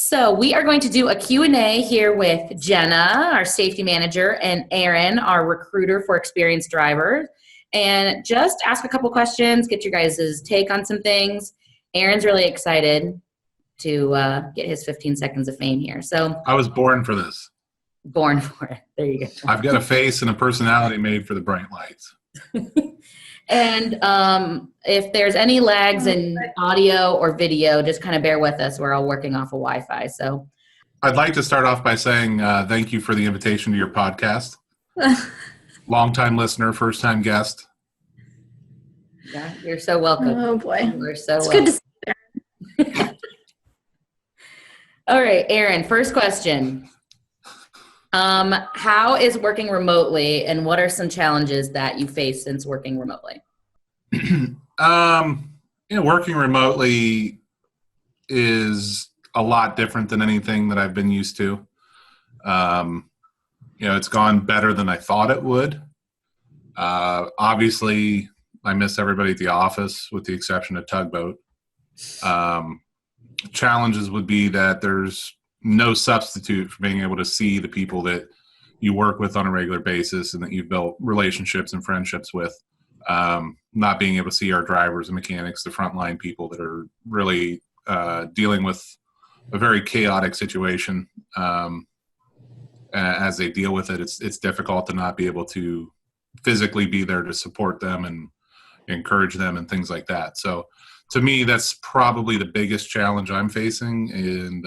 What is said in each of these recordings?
So we are going to do a Q&A here with Jenna, our safety manager, and Aaron, our recruiter for experienced drivers. And just ask a couple questions, get your guys' take on some things. Aaron's really excited to get his 15 seconds of fame here. So I was born for this. Born for it. There you go. I've got a face and a personality made for the bright lights. And if there's any lags in audio or video, just kind of bear with us. We're all working off of Wi-Fi. So I'd like to start off by saying thank you for the invitation to your podcast. Long-time listener, first-time guest. Yeah, you're so welcome. Oh, boy. You're so it's welcome. good to see you. All right, Aaron, first question. How is working remotely, and what are some challenges that you face since working remotely? Working remotely is a lot different than anything that I've been used to. It's gone better than I thought it would. Obviously, I miss everybody at the office with the exception of Tugboat. Challenges would be that there's no substitute for being able to see the people that you work with on a regular basis and that you've built relationships and friendships with. Not being able to see our drivers and mechanics, the frontline people that are really dealing with a very chaotic situation. As they deal with it, it's difficult to not be able to physically be there to support them and encourage them and things like that. So to me, that's probably the biggest challenge I'm facing. And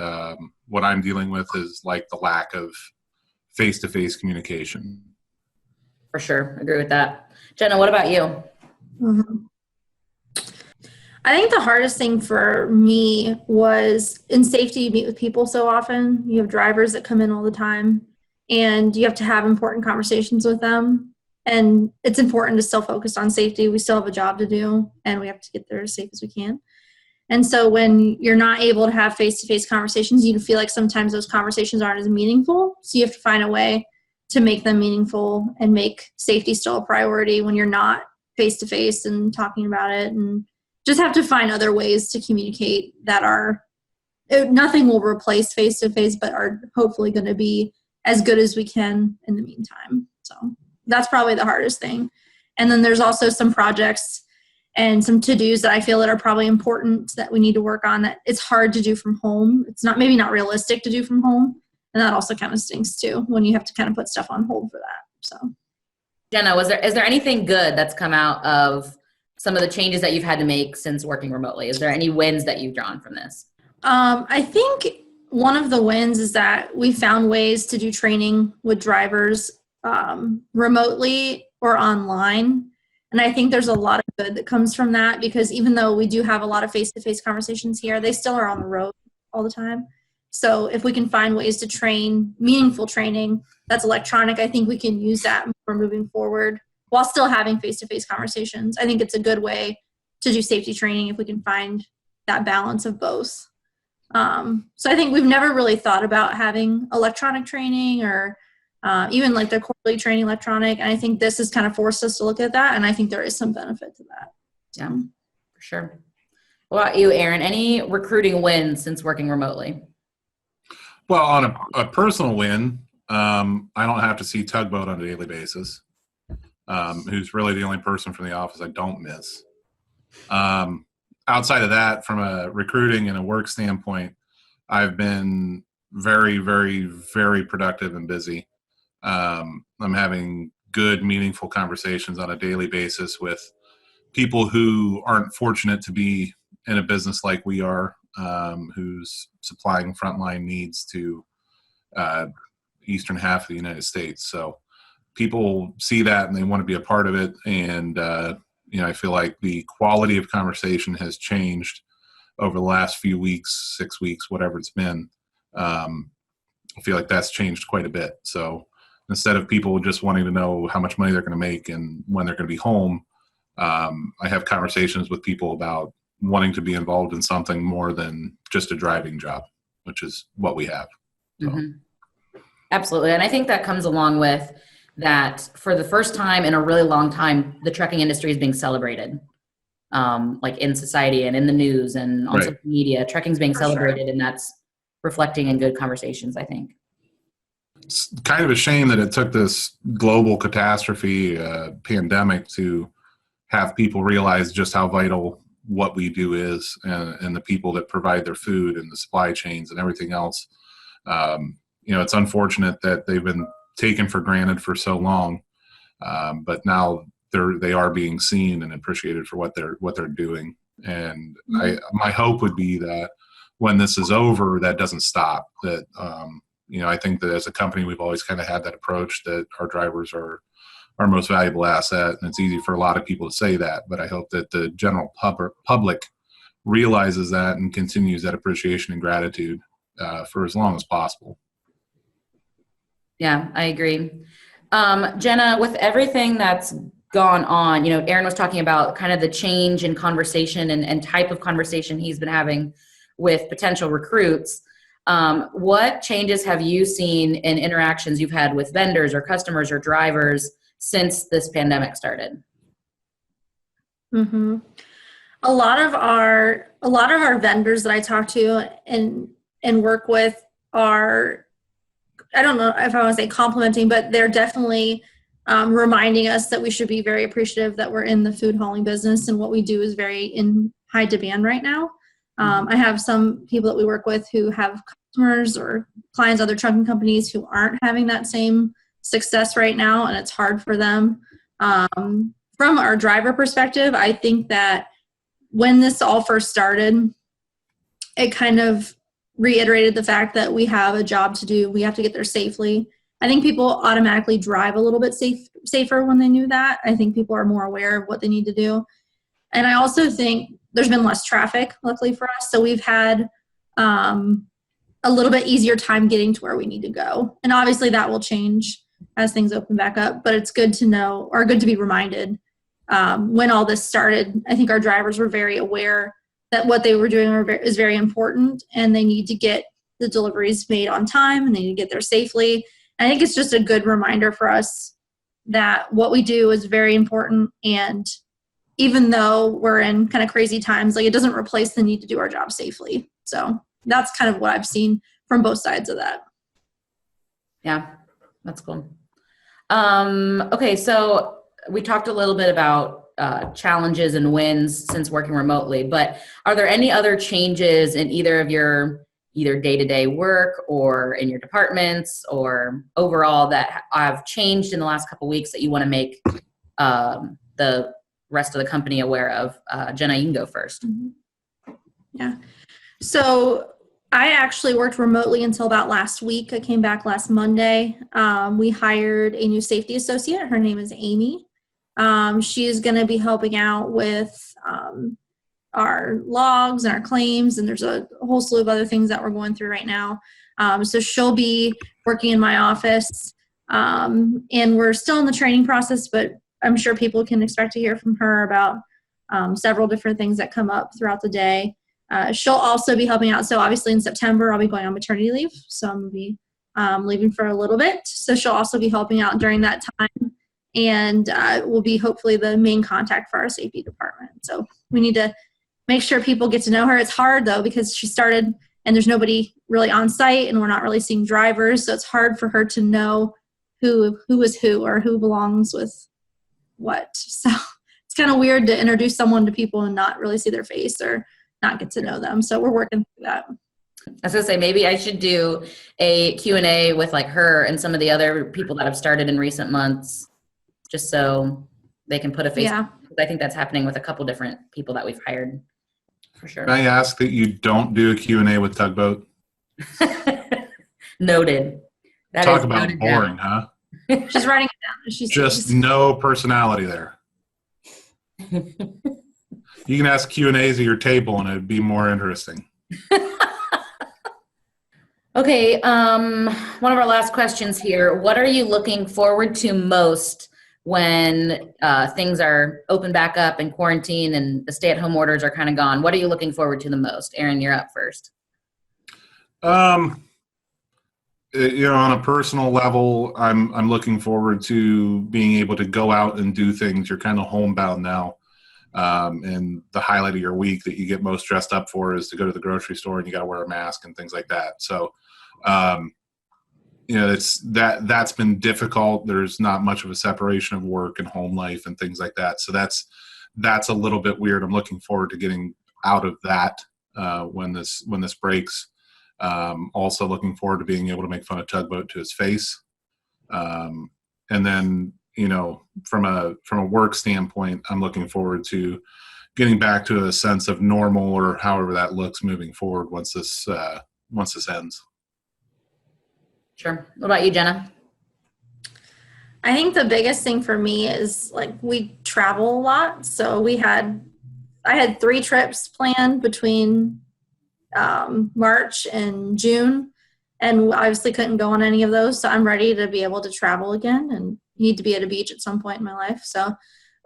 what I'm dealing with is like the lack of face-to-face communication. For sure. Agree with that. Jenna, what about you? Mm-hmm. I think the hardest thing for me was in safety, you meet with people so often. You have drivers that come in all the time, and you have to have important conversations with them. And it's important to still focus on safety. We still have a job to do, and we have to get there as safe as we can. And so when you're not able to have face-to-face conversations, you feel like sometimes those conversations aren't as meaningful. So you have to find a way to make them meaningful and make safety still a priority when you're not face-to-face and talking about it. And just have to find other ways to communicate that are, nothing will replace face-to-face, but are hopefully going to be as good as we can in the meantime. So that's probably the hardest thing. And then there's also some projects and some to-dos that I feel that are probably important that we need to work on that it's hard to do from home. It's maybe not realistic to do from home. And that also kind of stinks too when you have to kind of put stuff on hold for that. So, Jenna, is there anything good that's come out of some of the changes that you've had to make since working remotely? Is there any wins that you've drawn from this? I think one of the wins is that we found ways to do training with drivers remotely or online. And I think there's a lot of good that comes from that, because even though we do have a lot of face-to-face conversations here, they still are on the road all the time. So if we can find ways to train, meaningful training that's electronic, I think we can use that for moving forward while still having face-to-face conversations. I think it's a good way to do safety training if we can find that balance of both. So I think we've never really thought about having electronic training or even like the quarterly training electronic. And I think this has kind of forced us to look at that. And I think there is some benefit to that. Yeah, for sure. What about you, Aaron? Any recruiting wins since working remotely? Well, on a personal win, I don't have to see Tugboat on a daily basis, who's really the only person from the office I don't miss. Outside of that, from a recruiting and a work standpoint, I've been very, very, very productive and busy. I'm having good, meaningful conversations on a daily basis with people who aren't fortunate to be in a business like we are, who's supplying frontline needs to eastern half of the United States. So people see that and they want to be a part of it. And, I feel like the quality of conversation has changed over the last few weeks, 6 weeks, whatever it's been. I feel like that's changed quite a bit. So instead of people just wanting to know how much money they're going to make and when they're going to be home, I have conversations with people about wanting to be involved in something more than just a driving job, which is what we have. So. Mm-hmm. Absolutely. And I think that comes along with that for the first time in a really long time, the trucking industry is being celebrated, like in society and in the news and on social media. Trucking is being celebrated, and that's reflecting in good conversations, I think. It's kind of a shame that it took this global catastrophe, pandemic, to have people realize just how vital what we do is, and the people that provide their food and the supply chains and everything else. It's unfortunate that they've been taken for granted for so long, but now they are being seen and appreciated for what they're doing. And my hope would be that when this is over, that doesn't stop. That I think that as a company, we've always kind of had that approach that our drivers are our most valuable asset, and it's easy for a lot of people to say that. But I hope that the general public realizes that and continues that appreciation and gratitude for as long as possible. Yeah, I agree. Jenna, with everything that's gone on, Aaron was talking about kind of the change in conversation and type of conversation he's been having with potential recruits. What changes have you seen in interactions you've had with vendors or customers or drivers since this pandemic started? Mm-hmm. A lot of our vendors that I talk to and work with are, I don't know if I want to say complimenting, but they're definitely reminding us that we should be very appreciative that we're in the food hauling business, and what we do is very in high demand right now. I have some people that we work with who have customers or clients, other trucking companies, who aren't having that same success right now, and it's hard for them. From our driver perspective, I think that when this all first started, it kind of reiterated the fact that we have a job to do. We have to get there safely. I think people automatically drive a little bit safer when they knew that. I think people are more aware of what they need to do. And I also think there's been less traffic, luckily for us. So we've had a little bit easier time getting to where we need to go. And obviously that will change as things open back up. But it's good to know, or good to be reminded, when all this started, I think our drivers were very aware that what they were doing is very important, and they need to get the deliveries made on time, and they need to get there safely. And I think it's just a good reminder for us that what we do is very important, and even though we're in kind of crazy times, like, it doesn't replace the need to do our job safely. So that's kind of what I've seen from both sides of that. Yeah, that's cool. Okay, so we talked a little bit about challenges and wins since working remotely, but are there any other changes in either of your day-to-day work or in your departments or overall that have changed in the last couple of weeks that you want to make the rest of the company aware of? Jenna, you can go first. Yeah. So I actually worked remotely until about last week. I came back last Monday. We hired a new safety associate. Her name is Amy. She is going to be helping out with our logs and our claims, and there's a whole slew of other things that we're going through right now. So she'll be working in my office, and we're still in the training process, but I'm sure people can expect to hear from her about several different things that come up throughout the day. She'll also be helping out. So obviously in September, I'll be going on maternity leave. So I'm going to be leaving for a little bit. So she'll also be helping out during that time, and will be hopefully the main contact for our safety department. So we need to make sure people get to know her. It's hard though, because she started and there's nobody really on site, and we're not really seeing drivers. So it's hard for her to know who is who, or who belongs with what. So it's kind of weird to introduce someone to people and not really see their face or not get to know them. So we're working through that. I was going to say, maybe I should do a Q&A with like her and some of the other people that have started in recent months, just so they can put a face. Yeah. I think that's happening with a couple different people that we've hired, for sure. Can I ask that you don't do a Q&A with Tugboat? Noted. That Talk is about noted boring, down. huh? She's writing it down. She's Just no personality there. You can ask Q&As at your table and it'd be more interesting. Okay, one of our last questions here. What are you looking forward to most when things are open back up and quarantine and the stay-at-home orders are kind of gone? What are you looking forward to the most? Aaron, you're up first. On a personal level, I'm looking forward to being able to go out and do things. You're kind of homebound now. And the highlight of your week that you get most dressed up for is to go to the grocery store and you got to wear a mask and things like that. So, that's been difficult. There's not much of a separation of work and home life and things like that. So that's a little bit weird. I'm looking forward to getting out of that when this breaks. Also looking forward to being able to make fun of Tugboat to his face. And then, from a work standpoint, I'm looking forward to getting back to a sense of normal, or however that looks moving forward once this ends. Sure. What about you, Jenna? I think the biggest thing for me is like we travel a lot. So I had 3 trips planned between March and June, and obviously couldn't go on any of those. So I'm ready to be able to travel again and need to be at a beach at some point in my life. So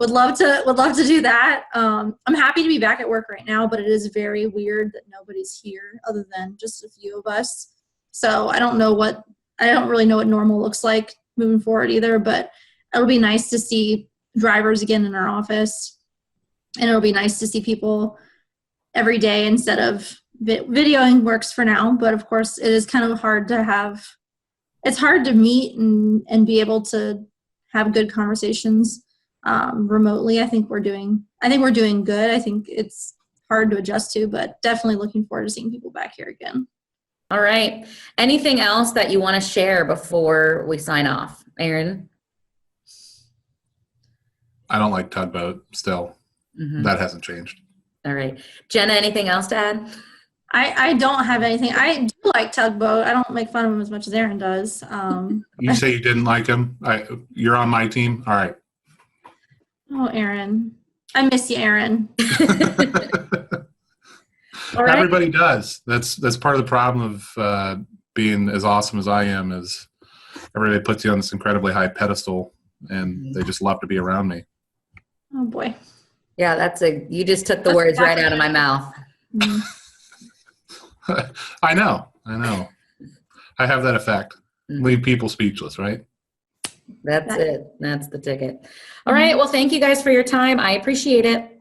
would love to do that. I'm happy to be back at work right now, but it is very weird that nobody's here other than just a few of us. So I don't really know what normal looks like moving forward either, but it'll be nice to see drivers again in our office, and it'll be nice to see people every day instead of videoing works for now. But of course it is kind of hard to meet and be able to have good conversations remotely. I think we're doing good. I think it's hard to adjust to, but definitely looking forward to seeing people back here again. All right. Anything else that you want to share before we sign off, Aaron? I don't like Tugboat still. Mm-hmm. That hasn't changed. All right. Jenna, anything else to add? I don't have anything. I do like Tugboat. I don't make fun of him as much as Aaron does. You say you didn't like him? You're on my team? All right. Oh, Aaron. I miss you, Aaron. All right. Everybody does. That's part of the problem of being as awesome as I am, is everybody puts you on this incredibly high pedestal, and they just love to be around me. Oh, boy. Yeah, you just took the words right out of my mouth. Mm. I know. I have that effect. Leave people speechless, right? That's it. That's the ticket. All right. Well, thank you guys for your time. I appreciate it.